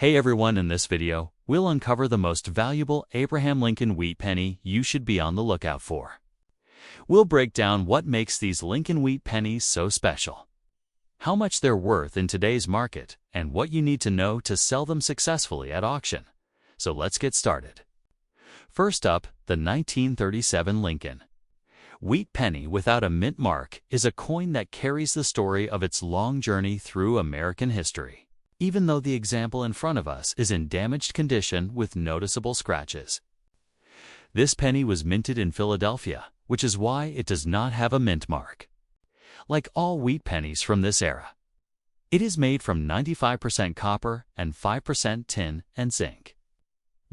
Hey everyone, in this video, we'll uncover the most valuable Abraham Lincoln wheat penny you should be on the lookout for. We'll break down what makes these Lincoln wheat pennies so special, how much they're worth in today's market, and what you need to know to sell them successfully at auction. So let's get started. First up, the 1937 Lincoln wheat penny without a mint mark is a coin that carries the story of its long journey through American history. Even though the example in front of us is in damaged condition with noticeable scratches. This penny was minted in Philadelphia, which is why it does not have a mint mark. Like all wheat pennies from this era, it is made from 95% copper and 5% tin and zinc,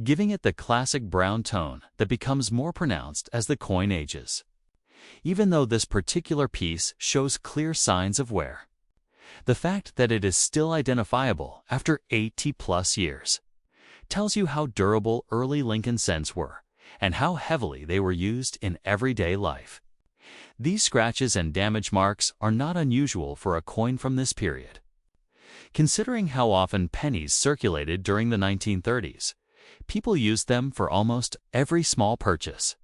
giving it the classic brown tone that becomes more pronounced as the coin ages. Even though this particular piece shows clear signs of wear, the fact that it is still identifiable after 80+ years tells you how durable early Lincoln cents were and how heavily they were used in everyday life. These scratches and damage marks are not unusual for a coin from this period. Considering how often pennies circulated during the 1930s, people used them for almost every small purchase,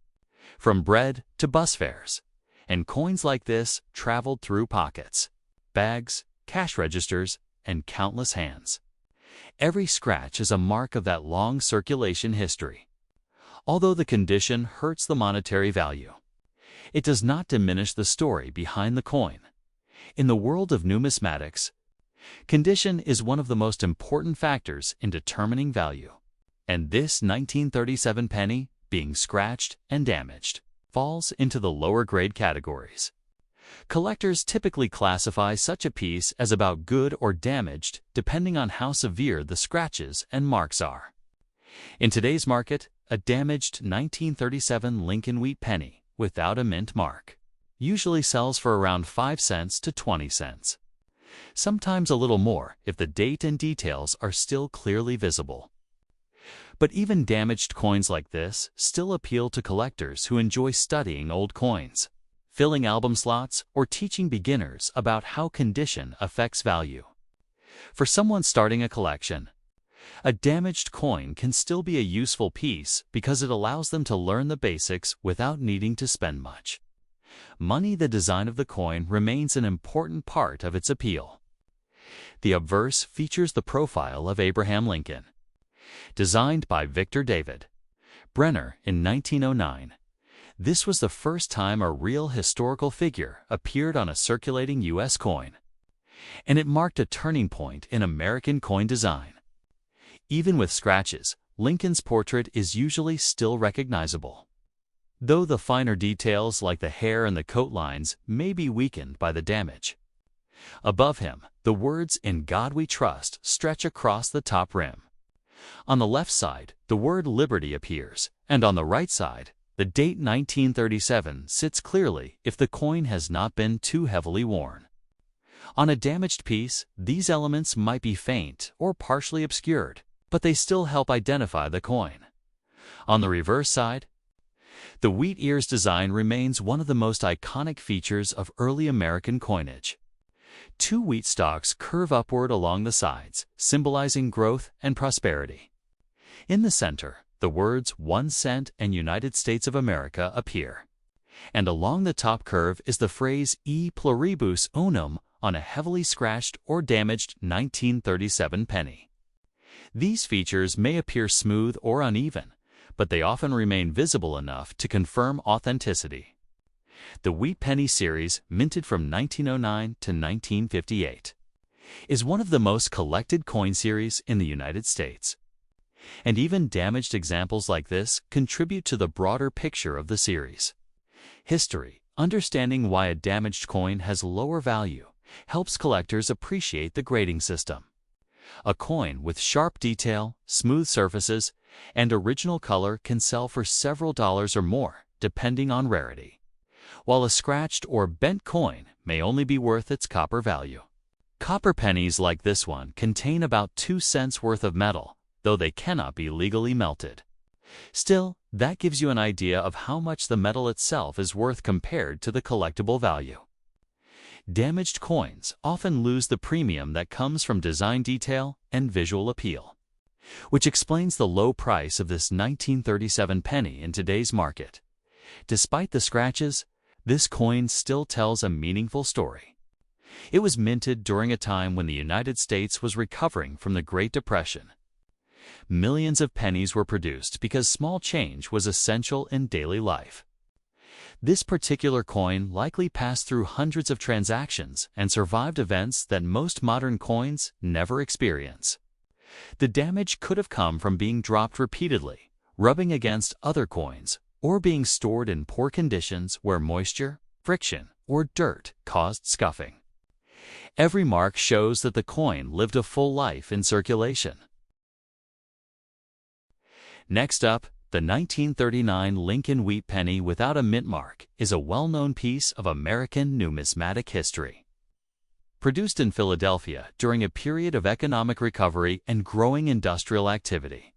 from bread to bus fares, and coins like this traveled through pockets, bags, cash registers, and countless hands. Every scratch is a mark of that long circulation history. Although the condition hurts the monetary value, it does not diminish the story behind the coin. In the world of numismatics, condition is one of the most important factors in determining value. And this 1937 penny, being scratched and damaged, falls into the lower grade categories. Collectors typically classify such a piece as about good or damaged depending on how severe the scratches and marks are. In today's market, a damaged 1937 Lincoln wheat penny without a mint mark usually sells for around 5 cents to 20 cents. Sometimes a little more if the date and details are still clearly visible. But even damaged coins like this still appeal to collectors who enjoy studying old coins, filling album slots, or teaching beginners about how condition affects value. For someone starting a collection, a damaged coin can still be a useful piece because it allows them to learn the basics without needing to spend much money. The design of the coin remains an important part of its appeal. The obverse features the profile of Abraham Lincoln, designed by Victor David Brenner in 1909. This was the first time a real historical figure appeared on a circulating U.S. coin, and it marked a turning point in American coin design. Even with scratches, Lincoln's portrait is usually still recognizable, though the finer details like the hair and the coat lines may be weakened by the damage. Above him, the words "In God We Trust" stretch across the top rim. On the left side, the word "Liberty" appears, and on the right side, the date 1937 sits clearly if the coin has not been too heavily worn. On a damaged piece, these elements might be faint or partially obscured, but they still help identify the coin. On the reverse side, the wheat ears design remains one of the most iconic features of early American coinage. Two wheat stalks curve upward along the sides, symbolizing growth and prosperity. In the center, the words 1 cent and United States of America appear, and along the top curve is the phrase E pluribus unum on a heavily scratched or damaged 1937 penny. These features may appear smooth or uneven, but they often remain visible enough to confirm authenticity. The wheat penny series, minted from 1909 to 1958, is one of the most collected coin series in the United States. And even damaged examples like this contribute to the broader picture of the series. History, understanding why a damaged coin has lower value, helps collectors appreciate the grading system. A coin with sharp detail, smooth surfaces, and original color can sell for several dollars or more, depending on rarity, while a scratched or bent coin may only be worth its copper value. Copper pennies like this one contain about 2 cents worth of metal, though they cannot be legally melted. Still, that gives you an idea of how much the metal itself is worth compared to the collectible value. Damaged coins often lose the premium that comes from design detail and visual appeal. which explains the low price of this 1937 penny in today's market. Despite the scratches, this coin still tells a meaningful story. It was minted during a time when the United States was recovering from the Great Depression. Millions of pennies were produced because small change was essential in daily life. This particular coin likely passed through hundreds of transactions and survived events that most modern coins never experience. The damage could have come from being dropped repeatedly, rubbing against other coins, or being stored in poor conditions where moisture, friction, or dirt caused scuffing. Every mark shows that the coin lived a full life in circulation. Next up, the 1939 Lincoln Wheat penny without a mint mark is a well-known piece of American numismatic history. Produced in Philadelphia during a period of economic recovery and growing industrial activity.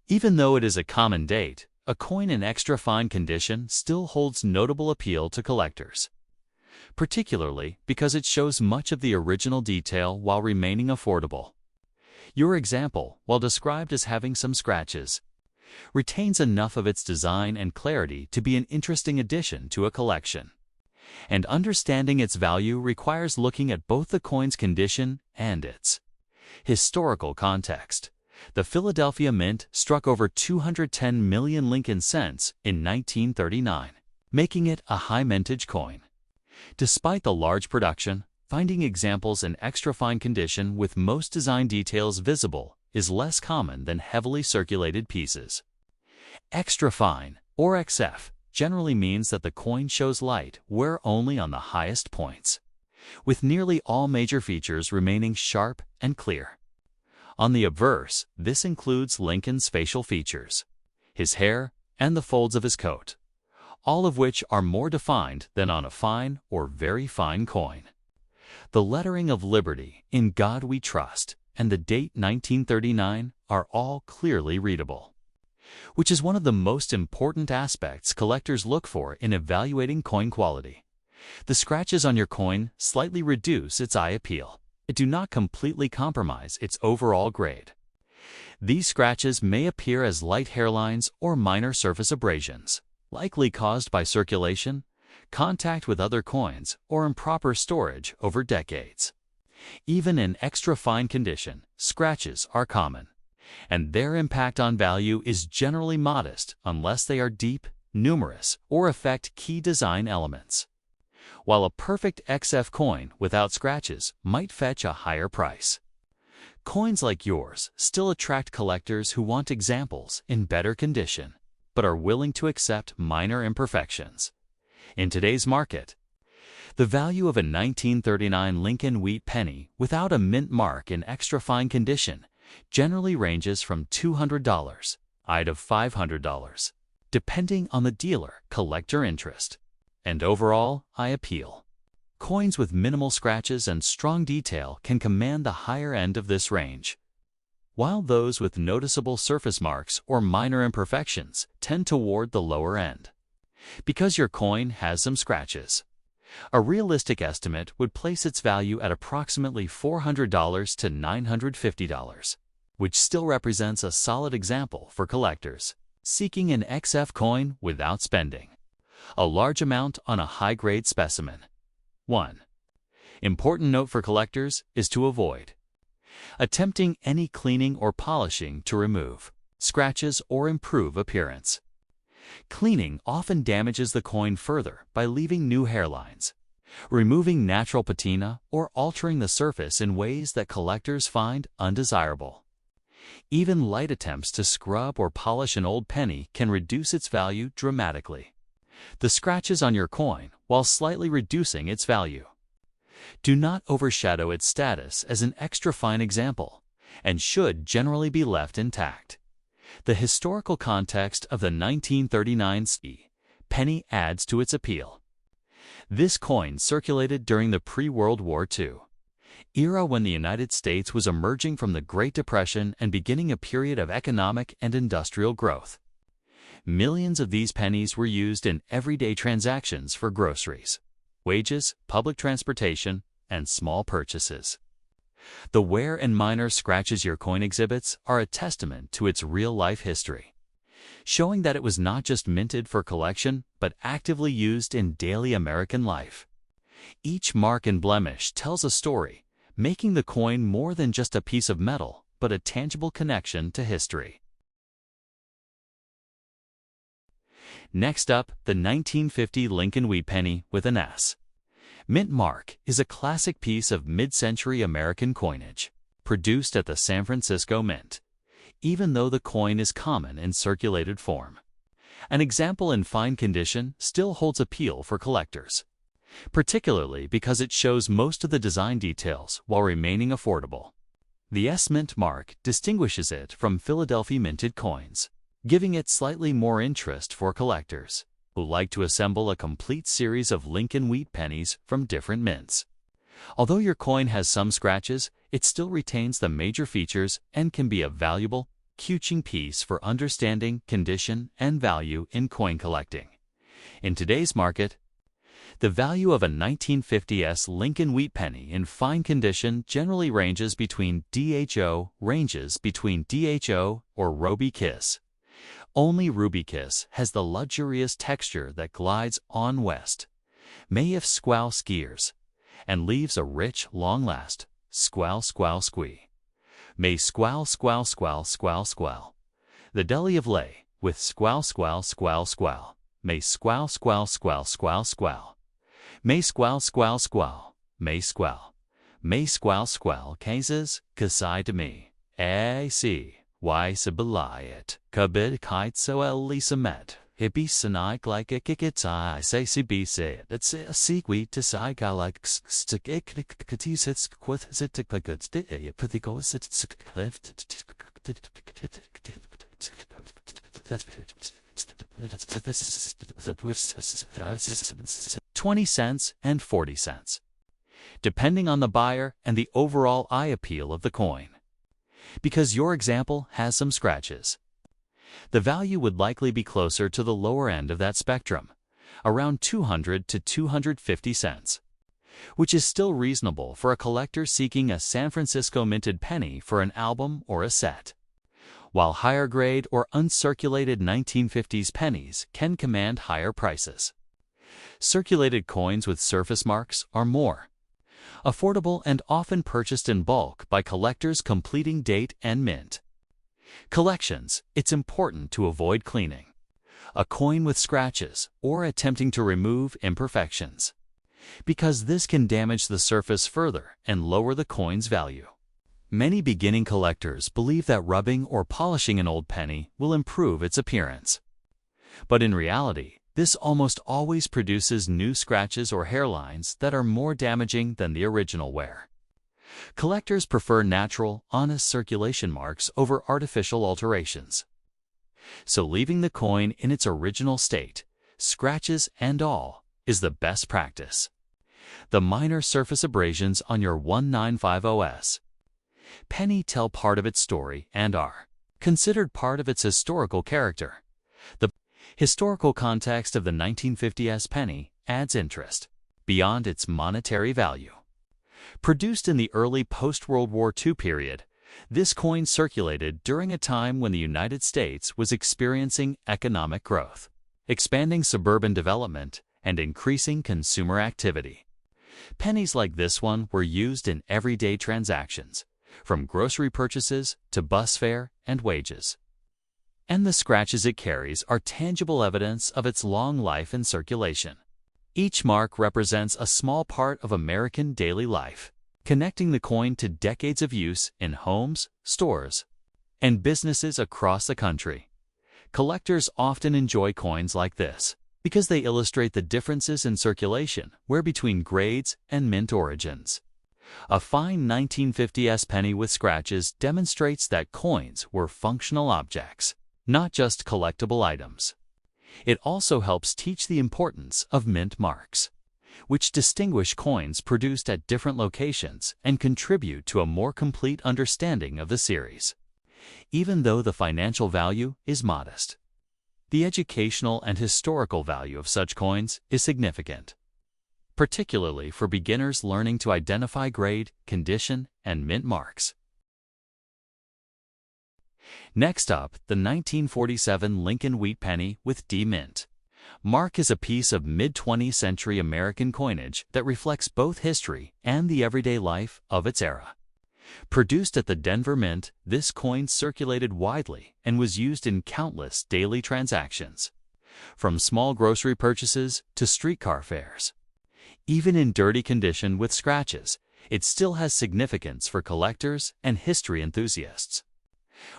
Even though it is a common date, a coin in extra fine condition still holds notable appeal to collectors, particularly because it shows much of the original detail while remaining affordable. Your example, while described as having some scratches, retains enough of its design and clarity to be an interesting addition to a collection. And understanding its value requires looking at both the coin's condition and its historical context. The Philadelphia Mint struck over 210 million Lincoln cents in 1939, making it a high mintage coin. Despite the large production, finding examples in extra fine condition with most design details visible is less common than heavily circulated pieces. Extra fine, or XF, generally means that the coin shows light where only on the highest points, with nearly all major features remaining sharp and clear. On the obverse, this includes Lincoln's facial features, his hair, and the folds of his coat, all of which are more defined than on a fine or very fine coin. The lettering of Liberty, "In God We Trust," and the date 1939 are all clearly readable, which is one of the most important aspects collectors look for in evaluating coin quality. The scratches on your coin slightly reduce its eye appeal, but do not completely compromise its overall grade. These scratches may appear as light hairlines or minor surface abrasions, likely caused by circulation, contact with other coins, or improper storage over decades. Even in extra fine condition, scratches are common, and their impact on value is generally modest unless they are deep, numerous, or affect key design elements. While a perfect XF coin without scratches might fetch a higher price, coins like yours still attract collectors who want examples in better condition, but are willing to accept minor imperfections. In today's market, the value of a 1939 Lincoln Wheat penny without a mint mark in extra fine condition generally ranges from $200 to $500, depending on the dealer collector interest and overall eye appeal. Coins with minimal scratches and strong detail can command the higher end of this range, while those with noticeable surface marks or minor imperfections tend toward the lower end. Because your coin has some scratches, a realistic estimate would place its value at approximately $400 to $950, which still represents a solid example for collectors seeking an XF coin without spending a large amount on a high-grade specimen. 1. Important note for collectors is to avoid attempting any cleaning or polishing to remove scratches or improve appearance. Cleaning often damages the coin further by leaving new hairlines, removing natural patina, or altering the surface in ways that collectors find undesirable. Even light attempts to scrub or polish an old penny can reduce its value dramatically. The scratches on your coin, while slightly reducing its value, do not overshadow its status as an extra fine example and should generally be left intact. The historical context of the 1939 penny adds to its appeal. This coin circulated during the pre-World War II era when the United States was emerging from the Great Depression and beginning a period of economic and industrial growth. Millions of these pennies were used in everyday transactions for groceries, wages, public transportation, and small purchases. The wear and minor scratches your coin exhibits are a testament to its real-life history, showing that it was not just minted for collection, but actively used in daily American life. Each mark and blemish tells a story, making the coin more than just a piece of metal, but a tangible connection to history. Next up, the 1950 Lincoln Wheat Penny with an S. Mint mark is a classic piece of mid-century American coinage, produced at the San Francisco Mint, even though the coin is common in circulated form. An example in fine condition still holds appeal for collectors, particularly because it shows most of the design details while remaining affordable. The S Mint mark distinguishes it from Philadelphia minted coins, giving it slightly more interest for collectors who like to assemble a complete series of Lincoln Wheat pennies from different mints. Although your coin has some scratches, it still retains the major features and can be a valuable, cue piece for understanding condition and value in coin collecting. In today's market, the value of a 1950s Lincoln Wheat penny in fine condition generally ranges between DHO or Ruby Kiss. Only Ruby Kiss has the luxurious texture that glides on west, may if squall skiers, and leaves a rich, long-last squall squee. May squall. The deli of lay with squall. May squall. May squall. May squall cases kasai to me. A.C. Why sibilayet, kabid kite so elisa met, hippie sanike like a kikitsai, say si say it, it's a sequi to saika like stick katisits quoth zitic like a day, pathiko sit clift 20 cents and 40 cents, depending on the buyer and the overall eye appeal of the coin. Because your example has some scratches, the value would likely be closer to the lower end of that spectrum, around 200 to 250 cents, which is still reasonable for a collector seeking a San Francisco minted penny for an album or a set, while higher grade or uncirculated 1950s pennies can command higher prices. Circulated coins with surface marks are more affordable and often purchased in bulk by collectors completing date and mint collections. It's important to avoid cleaning a coin with scratches or attempting to remove imperfections, because this can damage the surface further and lower the coin's value. Many beginning collectors believe that rubbing or polishing an old penny will improve its appearance, but in reality, this almost always produces new scratches or hairlines that are more damaging than the original wear. Collectors prefer natural, honest circulation marks over artificial alterations. So leaving the coin in its original state, scratches and all, is the best practice. The minor surface abrasions on your 1950s penny tell part of its story and are considered part of its historical character. The historical context of the 1950s penny adds interest beyond its monetary value. Produced in the early post-World War II period, this coin circulated during a time when the United States was experiencing economic growth, expanding suburban development, and increasing consumer activity. Pennies like this one were used in everyday transactions, from grocery purchases to bus fare and wages. And the scratches it carries are tangible evidence of its long life in circulation. Each mark represents a small part of American daily life, connecting the coin to decades of use in homes, stores, and businesses across the country. Collectors often enjoy coins like this because they illustrate the differences in circulation where between grades and mint origins. A fine 1950s penny with scratches demonstrates that coins were functional objects, not just collectible items. It also helps teach the importance of mint marks, which distinguish coins produced at different locations and contribute to a more complete understanding of the series. Even though the financial value is modest, the educational and historical value of such coins is significant. particularly for beginners learning to identify grade, condition, and mint marks. Next up, the 1947 Lincoln Wheat Penny with D mint mark is a piece of mid-20th century American coinage that reflects both history and the everyday life of its era. Produced at the Denver Mint, this coin circulated widely and was used in countless daily transactions, from small grocery purchases to streetcar fares. Even in dirty condition with scratches, it still has significance for collectors and history enthusiasts.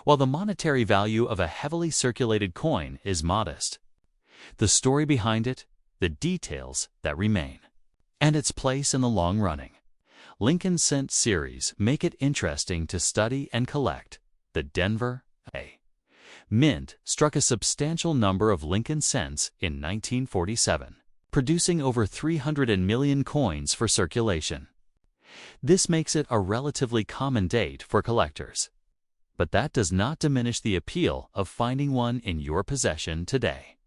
While the monetary value of a heavily circulated coin is modest, the story behind it, the details that remain, and its place in the long-running Lincoln Cent series make it interesting to study and collect. The Denver Mint struck a substantial number of Lincoln Cents in 1947, producing over 300 million coins for circulation. This makes it a relatively common date for collectors. But that does not diminish the appeal of finding one in your possession today.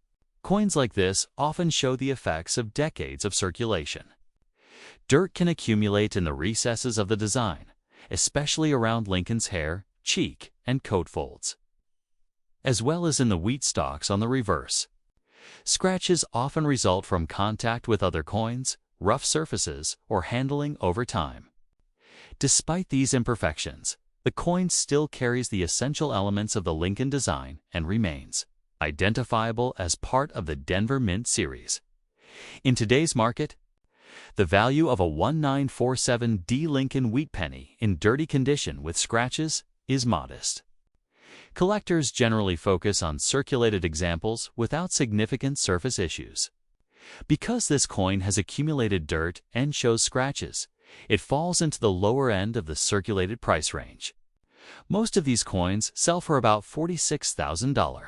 Coins like this often show the effects of decades of circulation. Dirt can accumulate in the recesses of the design, especially around Lincoln's hair, cheek, and coat folds, as well as in the wheat stalks on the reverse. Scratches often result from contact with other coins, rough surfaces, or handling over time. Despite these imperfections, the coin still carries the essential elements of the Lincoln design and remains identifiable as part of the Denver Mint series. In today's market, the value of a 1947D Lincoln Wheat Penny in dirty condition with scratches is modest. Collectors generally focus on circulated examples without significant surface issues. Because this coin has accumulated dirt and shows scratches, it falls into the lower end of the circulated price range. Most of these coins sell for about $46,000.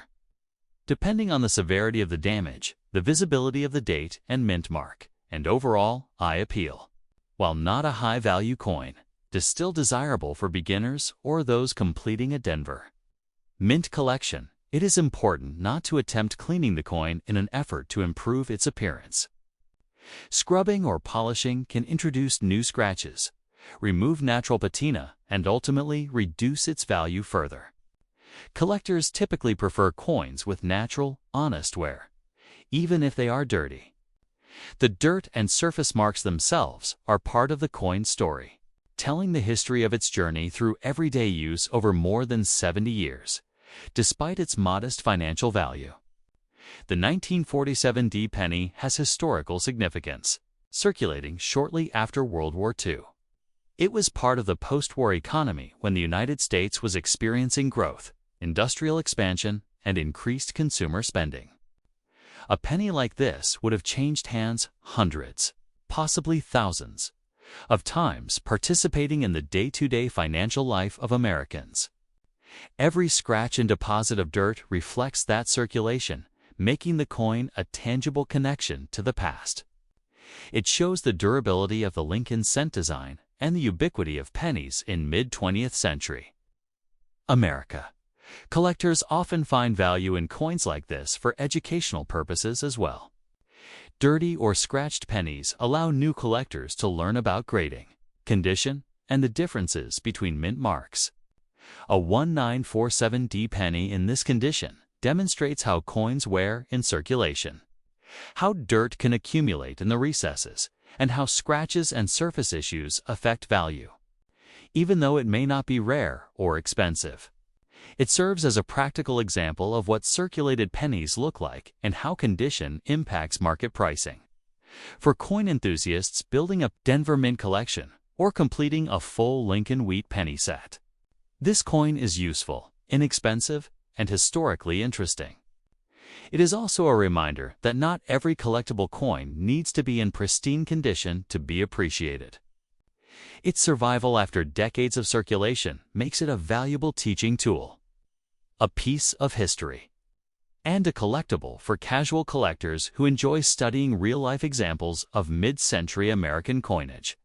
Depending on the severity of the damage, the visibility of the date and mint mark, and overall eye appeal. While not a high-value coin, it is still desirable for beginners or those completing a Denver Mint collection. It is important not to attempt cleaning the coin in an effort to improve its appearance. Scrubbing or polishing can introduce new scratches, remove natural patina, and ultimately reduce its value further. Collectors typically prefer coins with natural, honest wear, even if they are dirty. The dirt and surface marks themselves are part of the coin's story, telling the history of its journey through everyday use over more than 70 years, despite its modest financial value. The 1947D penny has historical significance, circulating shortly after World War II. It was part of the post-war economy when the United States was experiencing growth, industrial expansion, and increased consumer spending. A penny like this would have changed hands hundreds, possibly thousands, of times, participating in the day-to-day financial life of Americans. Every scratch and deposit of dirt reflects that circulation, making the coin a tangible connection to the past. It shows the durability of the Lincoln cent design and the ubiquity of pennies in mid-20th century America. Collectors often find value in coins like this for educational purposes as well. Dirty or scratched pennies allow new collectors to learn about grading, condition, and the differences between mint marks. A 1947D penny in this condition demonstrates how coins wear in circulation, how dirt can accumulate in the recesses, and how scratches and surface issues affect value. Even though it may not be rare or expensive, it serves as a practical example of what circulated pennies look like and how condition impacts market pricing. For coin enthusiasts building a Denver Mint collection or completing a full Lincoln Wheat penny set, this coin is useful, inexpensive, and historically interesting. It is also a reminder that not every collectible coin needs to be in pristine condition to be appreciated. Its survival after decades of circulation makes it a valuable teaching tool, a piece of history, and a collectible for casual collectors who enjoy studying real-life examples of mid-century American coinage.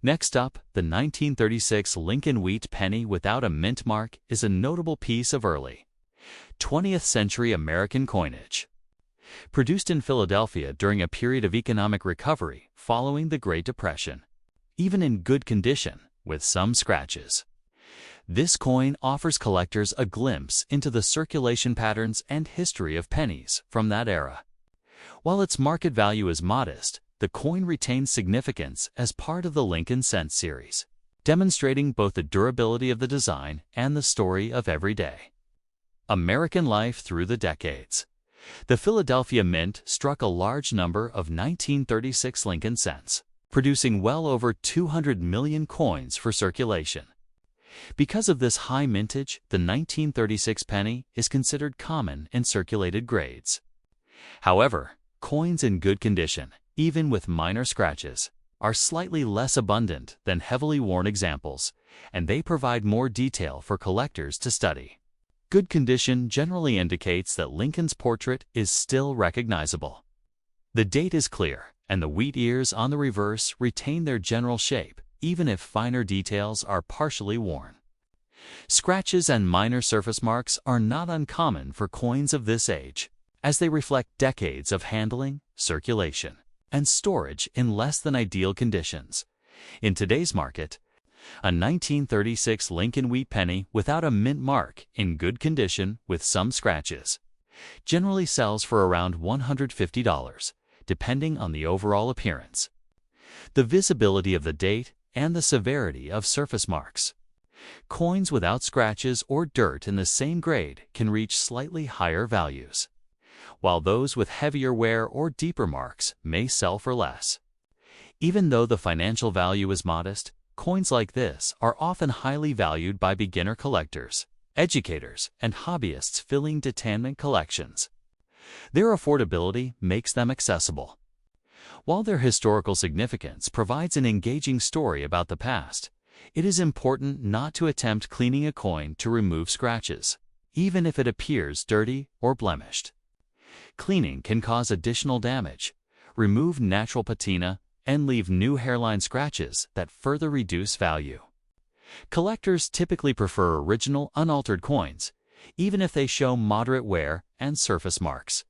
Next up, the 1936 Lincoln Wheat penny without a mint mark is a notable piece of early 20th century American coinage. Produced in Philadelphia during a period of economic recovery following the Great Depression, even in good condition with some scratches. This coin offers collectors a glimpse into the circulation patterns and history of pennies from that era. While its market value is modest, the coin retains significance as part of the Lincoln Cent series, demonstrating both the durability of the design and the story of every day. American life through the decades. The Philadelphia Mint struck a large number of 1936 Lincoln Cents, producing well over 200 million coins for circulation. Because of this high mintage, the 1936 penny is considered common in circulated grades. However, coins in good condition, even with minor scratches, are slightly less abundant than heavily worn examples, and they provide more detail for collectors to study. Good condition generally indicates that Lincoln's portrait is still recognizable. The date is clear, and the wheat ears on the reverse retain their general shape, even if finer details are partially worn. Scratches and minor surface marks are not uncommon for coins of this age, as they reflect decades of handling, circulation, and storage in less than ideal conditions. In today's market, a 1936 Lincoln wheat penny without a mint mark in good condition with some scratches generally sells for around $150, depending on the overall appearance, the visibility of the date, and the severity of surface marks. Coins without scratches or dirt in the same grade can reach slightly higher values, while those with heavier wear or deeper marks may sell for less. Even though the financial value is modest, coins like this are often highly valued by beginner collectors, educators, and hobbyists filling detachment collections. Their affordability makes them accessible. While their historical significance provides an engaging story about the past, it is important not to attempt cleaning a coin to remove scratches, even if it appears dirty or blemished. Cleaning can cause additional damage, remove natural patina, and leave new hairline scratches that further reduce value. Collectors typically prefer original, unaltered coins, even if they show moderate wear and surface marks.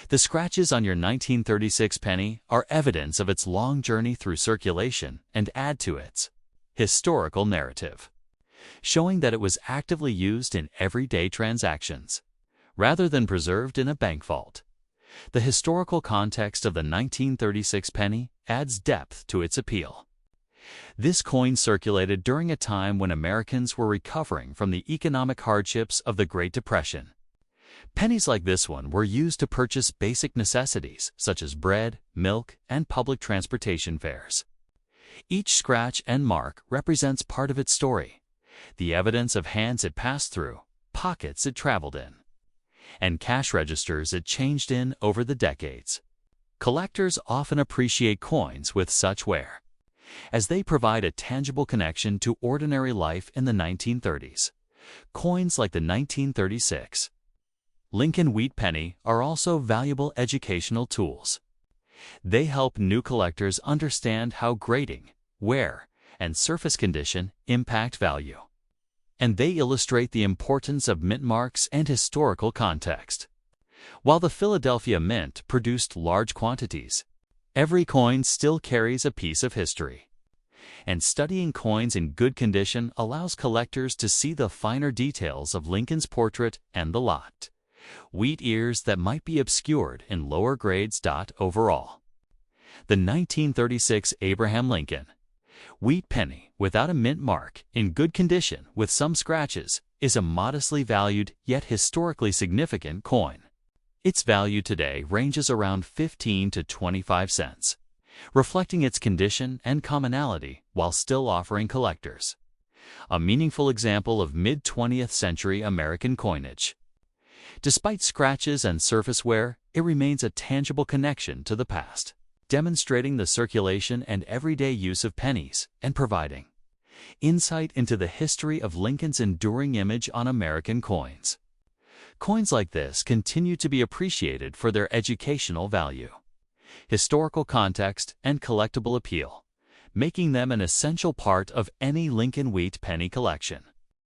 The scratches on your 1936 penny are evidence of its long journey through circulation and add to its historical narrative, showing that it was actively used in everyday transactions, rather than preserved in a bank vault. The historical context of the 1936 penny adds depth to its appeal. This coin circulated during a time when Americans were recovering from the economic hardships of the Great Depression. Pennies like this one were used to purchase basic necessities such as bread, milk, and public transportation fares. Each scratch and mark represents part of its story, the evidence of hands it passed through, pockets it traveled in, and cash registers it changed in over the decades. Collectors often appreciate coins with such wear, as they provide a tangible connection to ordinary life in the 1930s. Coins like the 1936 Lincoln wheat penny are also valuable educational tools. They help new collectors understand how grading, wear, and surface condition impact value, and they illustrate the importance of mint marks and historical context. While the Philadelphia Mint produced large quantities, every coin still carries a piece of history. And studying coins in good condition allows collectors to see the finer details of Lincoln's portrait and the lot, wheat ears that might be obscured in lower grades. Overall, the 1936 Abraham Lincoln wheat penny without a mint mark in good condition with some scratches is a modestly valued yet historically significant coin. Its value today ranges around 15 to 25 cents, reflecting its condition and commonality while still offering collectors a meaningful example of mid-20th century American coinage. Despite scratches and surface wear, it remains a tangible connection to the past, demonstrating the circulation and everyday use of pennies and providing insight into the history of Lincoln's enduring image on American coins. Coins like this continue to be appreciated for their educational value, historical context, and collectible appeal, making them an essential part of any Lincoln wheat penny collection.